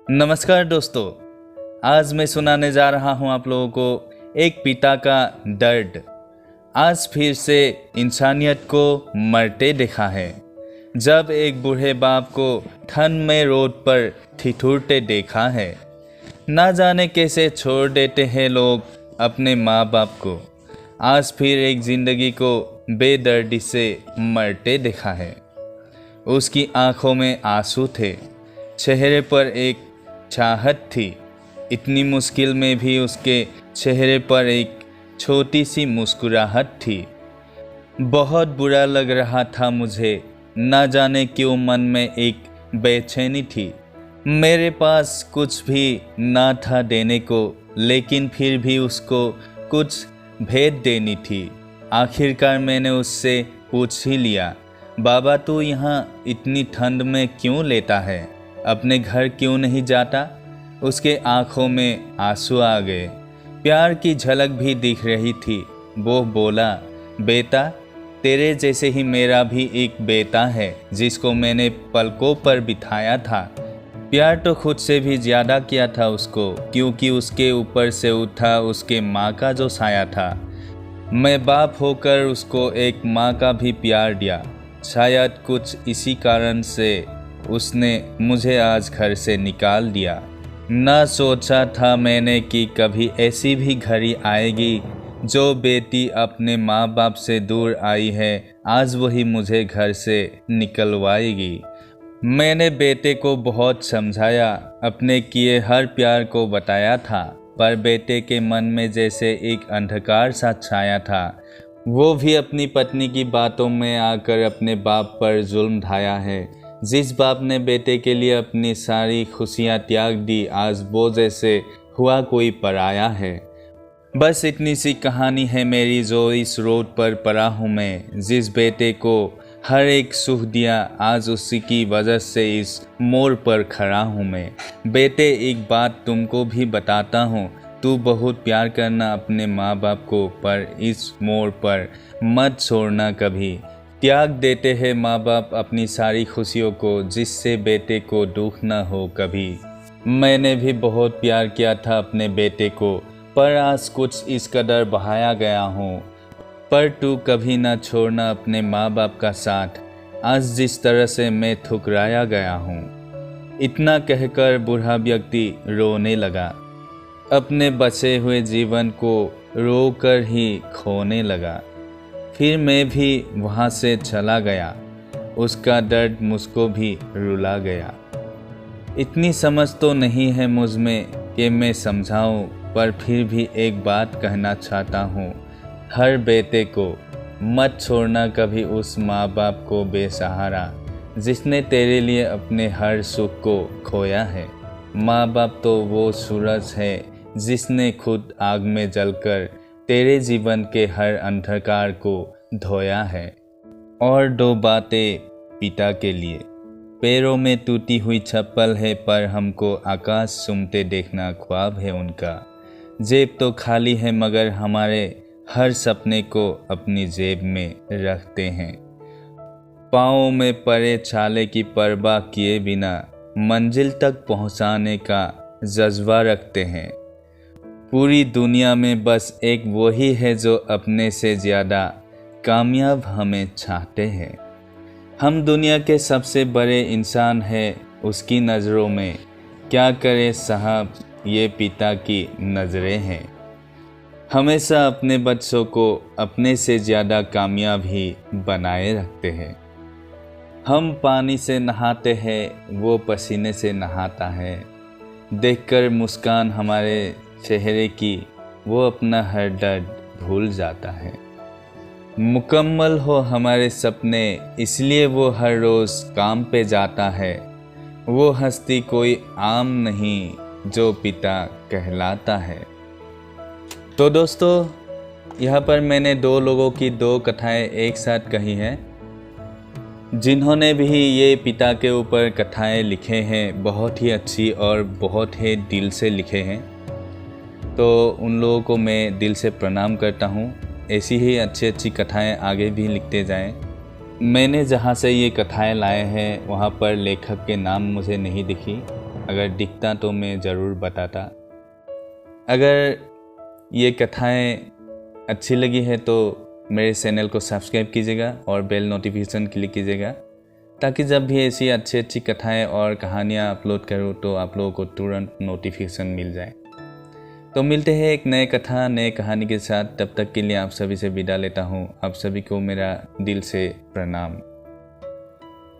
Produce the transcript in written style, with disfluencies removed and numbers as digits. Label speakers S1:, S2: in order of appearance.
S1: नमस्कार दोस्तों। आज मैं सुनाने जा रहा हूं आप लोगों को एक पिता का दर्द। आज फिर से इंसानियत को मरते देखा है। जब एक बूढ़े बाप को ठंड में रोड पर ठिठुरते देखा है। ना जाने कैसे छोड़ देते हैं लोग अपने माँ बाप को। आज फिर एक ज़िंदगी को बेदर्दी से मरते देखा है। उसकी आंखों में आंसू थे, चेहरे पर एक चाहत थी। इतनी मुश्किल में भी उसके चेहरे पर एक छोटी सी मुस्कुराहट थी। बहुत बुरा लग रहा था मुझे, ना जाने क्यों मन में एक बेचैनी थी। मेरे पास कुछ भी ना था देने को, लेकिन फिर भी उसको कुछ भेंट देनी थी। आखिरकार मैंने उससे पूछ ही लिया, बाबा तू यहाँ इतनी ठंड में क्यों लेटा है, अपने घर क्यों नहीं जाता। उसके आंखों में आंसू आ गए, प्यार की झलक भी दिख रही थी। वो बोला, बेटा तेरे जैसे ही मेरा भी एक बेटा है जिसको मैंने पलकों पर बिठाया था। प्यार तो खुद से भी ज़्यादा किया था उसको, क्योंकि उसके ऊपर से उठा उसके माँ का जो साया था। मैं बाप होकर उसको एक माँ का भी प्यार दिया। शायद कुछ इसी कारण से उसने मुझे आज घर से निकाल दिया। ना सोचा था मैंने कि कभी ऐसी भी घड़ी आएगी जो बेटी अपने माँ बाप से दूर आई है, आज वही मुझे घर से निकलवाएगी। मैंने बेटे को बहुत समझाया, अपने किए हर प्यार को बताया था, पर बेटे के मन में जैसे एक अंधकार सा छाया था। वो भी अपनी पत्नी की बातों में आकर अपने बाप पर जुल्म ढाया है। जिस बाप ने बेटे के लिए अपनी सारी खुशियाँ त्याग दी, आज वो जैसे हुआ कोई पराया है। बस इतनी सी कहानी है मेरी जो इस रोड पर पड़ा हूँ मैं। जिस बेटे को हर एक सुख दिया, आज उसी की वजह से इस मोड़ पर खड़ा हूँ मैं। बेटे एक बात तुमको भी बताता हूँ, तू बहुत प्यार करना अपने माँ बाप को, पर इस मोड़ पर मत छोड़ना कभी। त्याग देते हैं माँ बाप अपनी सारी खुशियों को, जिससे बेटे को दुख न हो कभी। मैंने भी बहुत प्यार किया था अपने बेटे को, पर आज कुछ इस कदर बहाया गया हूँ। पर तू कभी ना छोड़ना अपने माँ बाप का साथ, आज जिस तरह से मैं ठुकराया गया हूँ। इतना कहकर बूढ़ा व्यक्ति रोने लगा, अपने बचे हुए जीवन को रोकर ही खोने लगा। फिर मैं भी वहाँ से चला गया, उसका दर्द मुझको भी रुला गया। इतनी समझ तो नहीं है मुझ में कि मैं समझाऊं, पर फिर भी एक बात कहना चाहता हूँ। हर बेटे को मत छोड़ना कभी उस माँ बाप को बेसहारा, जिसने तेरे लिए अपने हर सुख को खोया है। माँ बाप तो वो सूरज है जिसने खुद आग में जलकर तेरे जीवन के हर अंधकार को धोया है। और दो बातें पिता के लिए, पैरों में टूटी हुई चप्पल है, पर हमको आकाश चूमते देखना ख्वाब है उनका। जेब तो खाली है मगर हमारे हर सपने को अपनी जेब में रखते हैं। पाँव में पड़े छाले की परवाह किए बिना मंजिल तक पहुंचाने का जज्बा रखते हैं। पूरी दुनिया में बस एक वही है जो अपने से ज़्यादा कामयाब हमें चाहते हैं। हम दुनिया के सबसे बड़े इंसान हैं उसकी नज़रों में। क्या करे साहब, ये पिता की नज़रें हैं। हमेशा अपने बच्चों को अपने से ज़्यादा कामयाब ही बनाए रखते हैं। हम पानी से नहाते हैं, वो पसीने से नहाता है। देखकर मुस्कान हमारे चेहरे की, वो अपना हर दर्द भूल जाता है। मुकम्मल हो हमारे सपने, इसलिए वो हर रोज़ काम पे जाता है। वो हस्ती कोई आम नहीं जो पिता कहलाता है। तो दोस्तों, यहाँ पर मैंने दो लोगों की दो कथाएं एक साथ कही हैं, जिन्होंने भी ये पिता के ऊपर कथाएं लिखे हैं। बहुत ही अच्छी और बहुत ही दिल से लिखे हैं। तो उन लोगों को मैं दिल से प्रणाम करता हूँ। ऐसी ही अच्छी अच्छी कथाएं आगे भी लिखते जाएं। मैंने जहाँ से ये कथाएं लाए हैं वहाँ पर लेखक के नाम मुझे नहीं दिखी, अगर दिखता तो मैं ज़रूर बताता। अगर ये कथाएं अच्छी लगी है तो मेरे चैनल को सब्सक्राइब कीजिएगा और बेल नोटिफिकेशन क्लिक कीजिएगा, ताकि जब भी ऐसी अच्छी अच्छी कथाएं और कहानियां अपलोड करूं तो आप लोगों को तुरंत नोटिफिकेशन मिल जाए। तो मिलते हैं एक नए कथा नए कहानी के साथ। तब तक के लिए आप सभी से विदा लेता हूं। आप सभी को मेरा दिल से प्रणाम।